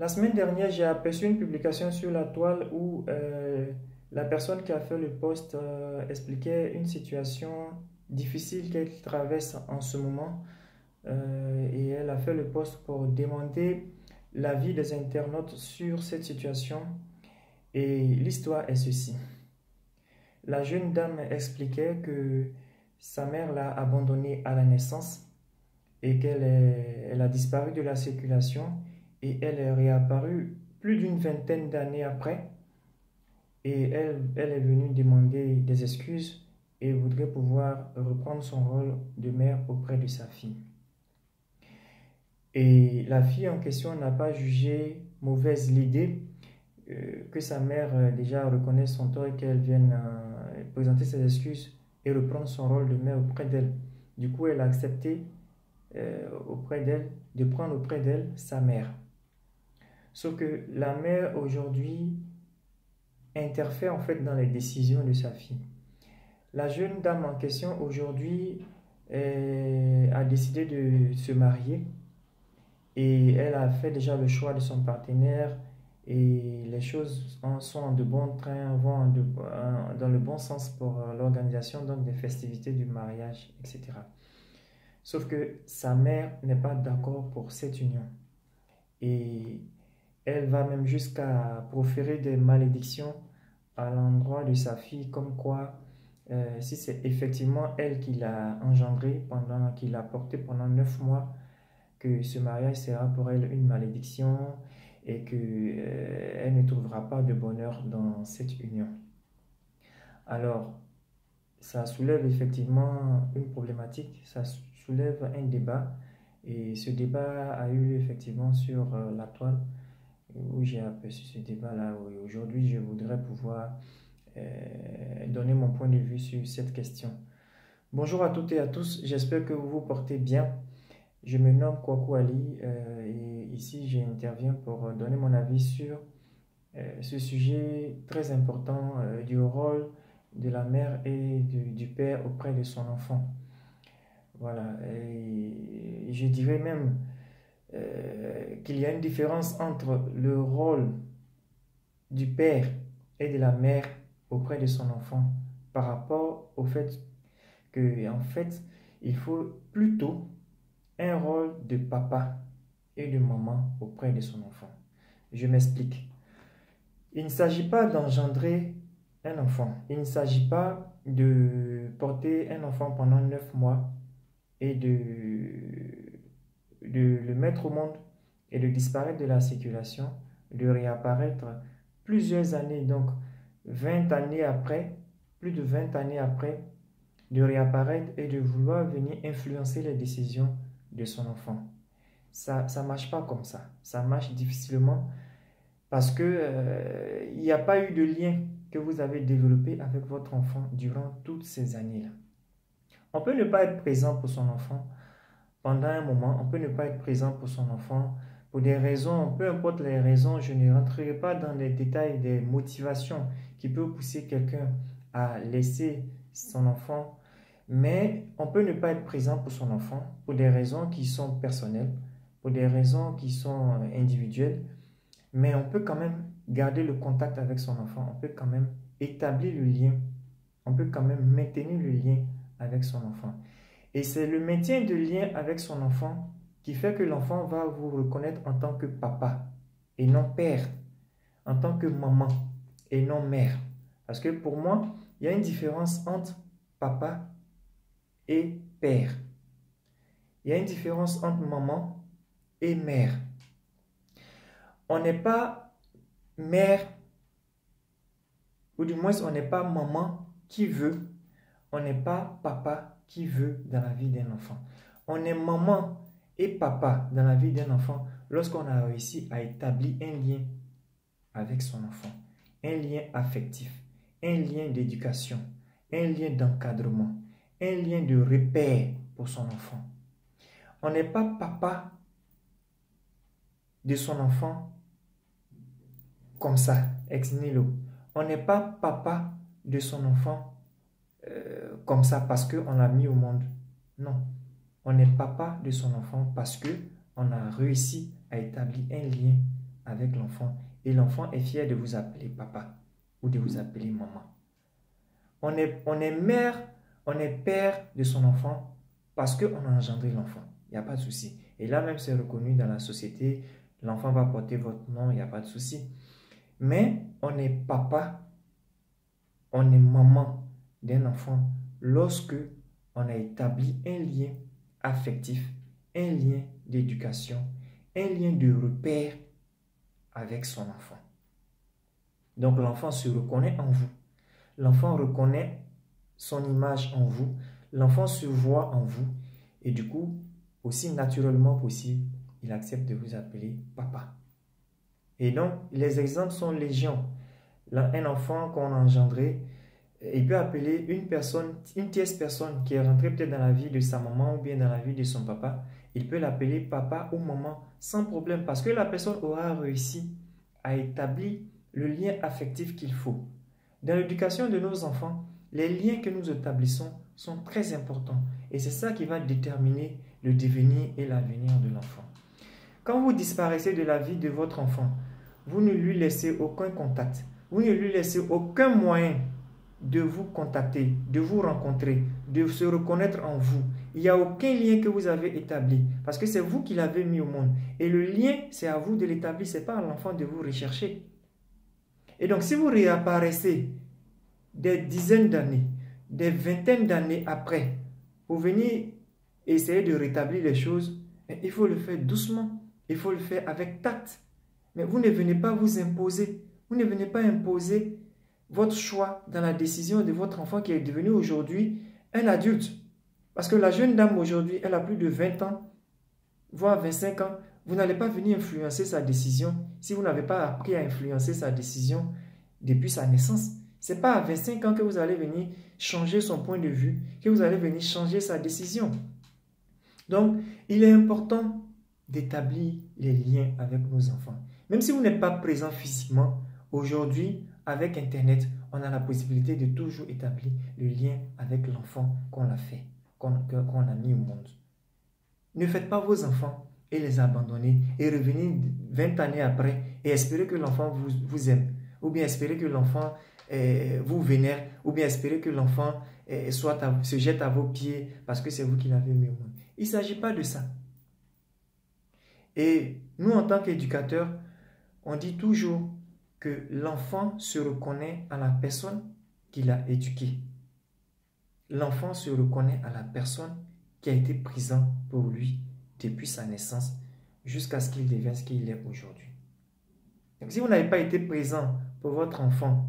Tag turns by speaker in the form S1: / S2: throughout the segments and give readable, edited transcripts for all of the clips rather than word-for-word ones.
S1: La semaine dernière, j'ai aperçu une publication sur la toile où la personne qui a fait le post expliquait une situation difficile qu'elle traverse en ce moment. Et elle a fait le post pour demander l'avis des internautes sur cette situation. Et l'histoire est ceci. La jeune dame expliquait que sa mère l'a abandonnée à la naissance et elle a disparu de la circulation et elle est réapparue plus d'une vingtaine d'années après et elle est venue demander des excuses et voudrait pouvoir reprendre son rôle de mère auprès de sa fille. Et la fille en question n'a pas jugé mauvaise l'idée que sa mère déjà reconnaisse son tort et qu'elle vienne présenter ses excuses et reprendre son rôle de mère auprès d'elle. Du coup, elle a accepté auprès d'elle, de prendre auprès d'elle sa mère. Sauf que la mère aujourd'hui interfère en fait dans les décisions de sa fille. La jeune dame en question aujourd'hui a décidé de se marier et elle a fait déjà le choix de son partenaire et les choses sont de bon train, vont dans le bon sens pour l'organisation donc des festivités du mariage, etc. Sauf que sa mère n'est pas d'accord pour cette union. Et elle va même jusqu'à proférer des malédictions à l'endroit de sa fille, comme quoi, si c'est effectivement elle qui l'a engendré, qui l'a porté pendant 9 mois, que ce mariage sera pour elle une malédiction et qu'elle ne trouvera pas de bonheur dans cette union. Alors, ça soulève effectivement une problématique, ça soulève un débat. Et ce débat a eu lieu effectivement sur la toile où j'ai aperçu ce débat-là. Aujourd'hui, je voudrais pouvoir donner mon point de vue sur cette question. Bonjour à toutes et à tous, j'espère que vous vous portez bien. Je me nomme Kwaku Ali et ici j'interviens pour donner mon avis sur ce sujet très important du rôle de la mère et du père auprès de son enfant. Voilà, et je dirais même qu'il y a une différence entre le rôle du père et de la mère auprès de son enfant par rapport au fait que, en fait, il faut plutôt un rôle de papa et de maman auprès de son enfant. Je m'explique. Il ne s'agit pas d'engendrer un enfant. Il ne s'agit pas de porter un enfant pendant 9 mois et de le mettre au monde et de disparaître de la circulation, de réapparaître plusieurs années, donc 20 années après, plus de 20 années après, de réapparaître et de vouloir venir influencer les décisions de son enfant. Ça ne marche pas comme ça. Ça marche difficilement parce que il n'y a pas eu de lien que vous avez développé avec votre enfant durant toutes ces années-là. On peut ne pas être présent pour son enfant pendant un moment, on peut ne pas être présent pour son enfant pour des raisons, peu importe les raisons, je ne rentrerai pas dans les détails des motivations qui peuvent pousser quelqu'un à laisser son enfant, mais on peut ne pas être présent pour son enfant pour des raisons qui sont personnelles, pour des raisons qui sont individuelles, mais on peut quand même garder le contact avec son enfant, on peut quand même établir le lien, on peut quand même maintenir le lien avec son enfant. Et c'est le maintien de lien avec son enfant qui fait que l'enfant va vous reconnaître en tant que papa et non père, en tant que maman et non mère. Parce que pour moi, il y a une différence entre papa et père. Il y a une différence entre maman et mère. On n'est pas mère, ou du moins on n'est pas maman qui veut, on n'est pas papa qui veut dans la vie d'un enfant. On est maman et papa dans la vie d'un enfant lorsqu'on a réussi à établir un lien avec son enfant, un lien affectif, un lien d'éducation, un lien d'encadrement, un lien de repère pour son enfant. On n'est pas papa de son enfant comme ça, ex nihilo. On n'est pas papa de son enfant comme ça parce qu'on l'a mis au monde. Non, on est papa de son enfant parce qu'on a réussi à établir un lien avec l'enfant et l'enfant est fier de vous appeler papa ou de vous appeler maman. On est mère, on est père de son enfant parce qu'on a engendré l'enfant. Il n'y a pas de souci. Et là même, c'est reconnu dans la société. L'enfant va porter votre nom, il n'y a pas de souci. Mais on est papa, on est maman d'un enfant lorsque on a établi un lien affectif, un lien d'éducation, un lien de repère avec son enfant. Donc l'enfant se reconnaît en vous. L'enfant reconnaît son image en vous. L'enfant se voit en vous. Et du coup, aussi naturellement possible, il accepte de vous appeler papa. Et donc, les exemples sont légion. Là, un enfant qu'on a engendré, il peut appeler une personne, une tierce personne qui est rentrée peut-être dans la vie de sa maman ou bien dans la vie de son papa. Il peut l'appeler papa ou maman sans problème parce que la personne aura réussi à établir le lien affectif qu'il faut. Dans l'éducation de nos enfants, les liens que nous établissons sont très importants et c'est ça qui va déterminer le devenir et l'avenir de l'enfant. Quand vous disparaissez de la vie de votre enfant, vous ne lui laissez aucun contact, vous ne lui laissez aucun moyen de vous contacter, de vous rencontrer, de se reconnaître en vous. Il n'y a aucun lien que vous avez établi parce que c'est vous qui l'avez mis au monde. Et le lien, c'est à vous de l'établir, ce n'est pas à l'enfant de vous rechercher. Et donc, si vous réapparaissez des dizaines d'années, des vingtaines d'années après, pour venir essayer de rétablir les choses, il faut le faire doucement, il faut le faire avec tact. Mais vous ne venez pas vous imposer, vous ne venez pas imposer votre choix dans la décision de votre enfant qui est devenu aujourd'hui un adulte. Parce que la jeune dame aujourd'hui, elle a plus de 20 ans, voire 25 ans. Vous n'allez pas venir influencer sa décision si vous n'avez pas appris à influencer sa décision depuis sa naissance. Ce n'est pas à 25 ans que vous allez venir changer son point de vue, que vous allez venir changer sa décision. Donc, il est important d'établir les liens avec nos enfants. Même si vous n'êtes pas présent physiquement, aujourd'hui, avec Internet, on a la possibilité de toujours établir le lien avec l'enfant qu'on a fait, qu'on a mis au monde. Ne faites pas vos enfants et les abandonner et revenir 20 années après et espérer que l'enfant vous aime, ou bien espérer que l'enfant vous vénère, ou bien espérer que l'enfant se jette à vos pieds parce que c'est vous qui l'avez mis au monde. Il ne s'agit pas de ça. Et nous, en tant qu'éducateurs, on dit toujours que l'enfant se reconnaît à la personne qu'il a éduquée. L'enfant se reconnaît à la personne qui a été présente pour lui depuis sa naissance jusqu'à ce qu'il devienne ce qu'il est aujourd'hui. Donc, si vous n'avez pas été présent pour votre enfant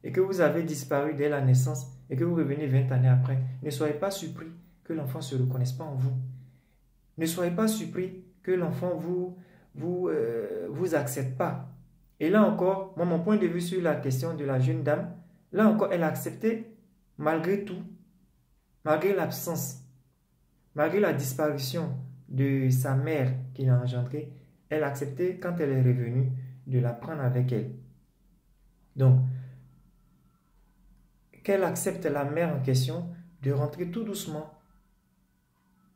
S1: et que vous avez disparu dès la naissance et que vous revenez 20 années après, ne soyez pas surpris que l'enfant ne se reconnaisse pas en vous. Ne soyez pas surpris que l'enfant vous accepte pas. Et là encore, moi, mon point de vue sur la question de la jeune dame, là encore, elle a accepté malgré tout, malgré l'absence, malgré la disparition de sa mère qui l'a engendrée, elle a accepté quand elle est revenue de la prendre avec elle. Donc, qu'elle accepte la mère en question de rentrer tout doucement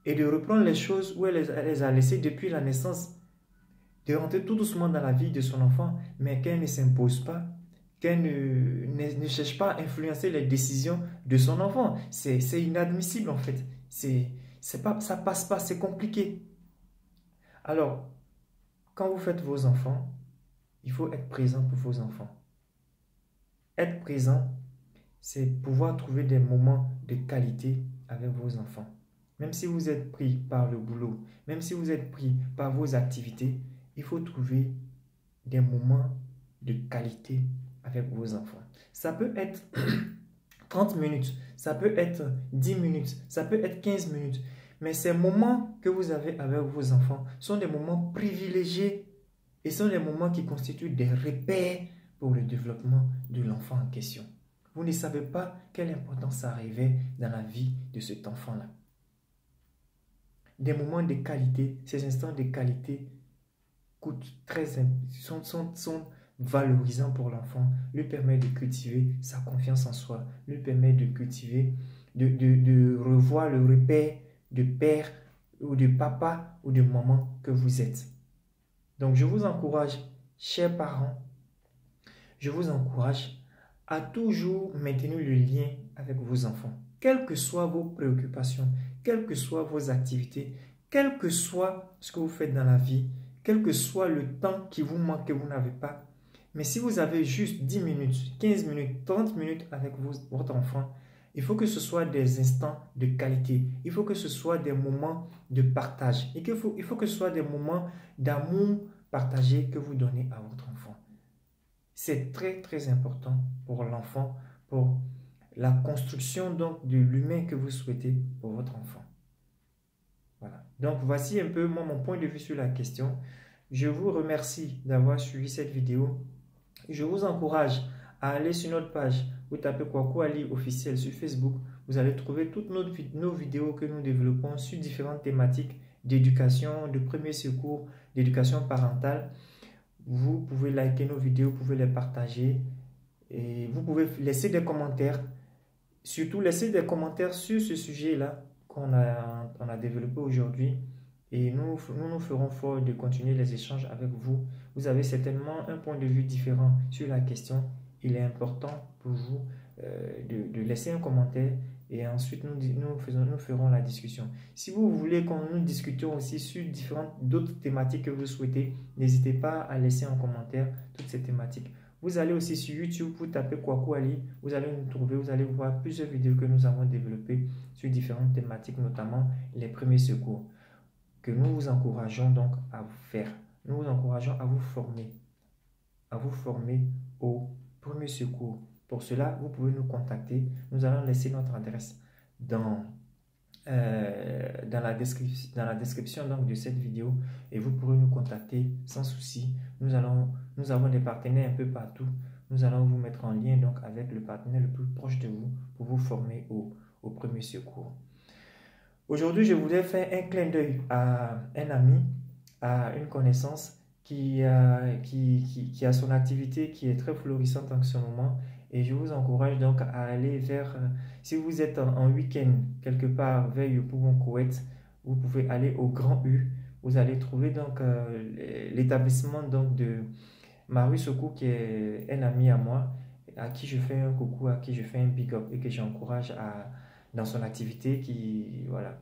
S1: et de reprendre les choses où elle les a laissées depuis la naissance, de rentrer tout doucement dans la vie de son enfant, mais qu'elle ne s'impose pas, qu'elle ne cherche pas à influencer les décisions de son enfant. C'est inadmissible en fait. Ça passe pas, c'est compliqué. Alors, quand vous faites vos enfants, il faut être présent pour vos enfants. Être présent, c'est pouvoir trouver des moments de qualité avec vos enfants. Même si vous êtes pris par le boulot, même si vous êtes pris par vos activités, il faut trouver des moments de qualité avec vos enfants. Ça peut être 30 minutes, ça peut être 10 minutes, ça peut être 15 minutes. Mais ces moments que vous avez avec vos enfants sont des moments privilégiés et sont des moments qui constituent des repères pour le développement de l'enfant en question. Vous ne savez pas quelle importance ça revêt dans la vie de cet enfant-là. Des moments de qualité, ces instants de qualité sont valorisants pour l'enfant, lui permet de cultiver sa confiance en soi, lui permet de cultiver, de revoir le repère de père ou de papa ou de maman que vous êtes. Donc je vous encourage chers parents, je vous encourage à toujours maintenir le lien avec vos enfants. Quelles que soient vos préoccupations, quelles que soient vos activités, quel que soit ce que vous faites dans la vie, quel que soit le temps qui vous manque, que vous n'avez pas, mais si vous avez juste 10 minutes, 15 minutes, 30 minutes avec votre enfant, il faut que ce soit des instants de qualité. Il faut que ce soit des moments de partage. Et il faut que ce soit des moments d'amour partagé que vous donnez à votre enfant. C'est très, très important pour l'enfant, pour la construction donc de l'humain que vous souhaitez pour votre enfant. Voilà. Donc, voici un peu mon point de vue sur la question. Je vous remercie d'avoir suivi cette vidéo. Je vous encourage à aller sur notre page. Vous tapez Kwaku Ali officiel sur Facebook. Vous allez trouver toutes nos vidéos que nous développons sur différentes thématiques d'éducation, de premier secours, d'éducation parentale. Vous pouvez liker nos vidéos, vous pouvez les partager et vous pouvez laisser des commentaires. Surtout, laissez des commentaires sur ce sujet-là qu'on a développé aujourd'hui. Et nous ferons fort de continuer les échanges avec vous. Vous avez certainement un point de vue différent sur la question. Il est important pour vous de laisser un commentaire et ensuite nous ferons la discussion. Si vous voulez qu'on nous discutions aussi sur d'autres thématiques que vous souhaitez, n'hésitez pas à laisser en commentaire toutes ces thématiques. Vous allez aussi sur YouTube, vous tapez Kwaku Ali, vous allez nous trouver, vous allez voir plusieurs vidéos que nous avons développées sur différentes thématiques, notamment les premiers secours, que nous vous encourageons donc à vous faire. Nous vous encourageons à vous former au premier secours. Pour cela, vous pouvez nous contacter. Nous allons laisser notre adresse dans la description donc, de cette vidéo et vous pourrez nous contacter sans souci. Nous avons des partenaires un peu partout. Nous allons vous mettre en lien donc, avec le partenaire le plus proche de vous pour vous former au premier secours. Aujourd'hui, je voulais faire un clin d'œil à un ami, à une connaissance qui a son activité qui est très florissante en ce moment. Et je vous encourage donc à aller si vous êtes en week-end quelque part vers Yopougon, Koweït, vous pouvez aller au Grand U. Vous allez trouver donc l'établissement donc de Marie Sokou qui est un ami à moi, à qui je fais un coucou, à qui je fais un big up et que j'encourage dans son activité voilà.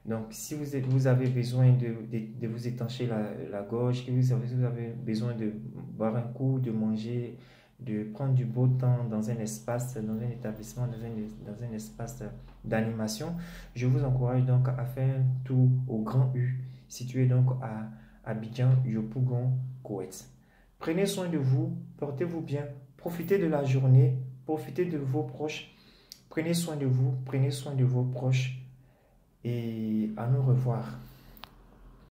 S1: Donc, si vous avez besoin de vous étancher la gorge, que vous avez besoin de boire un coup, de manger, de prendre du beau temps dans un espace, dans un établissement, dans un espace d'animation, je vous encourage donc à faire un tour au Grand U, situé donc à Abidjan, Yopougon, Koweït. Prenez soin de vous, portez-vous bien, profitez de la journée, profitez de vos proches, prenez soin de vous, prenez soin de vos proches et à nous revoir.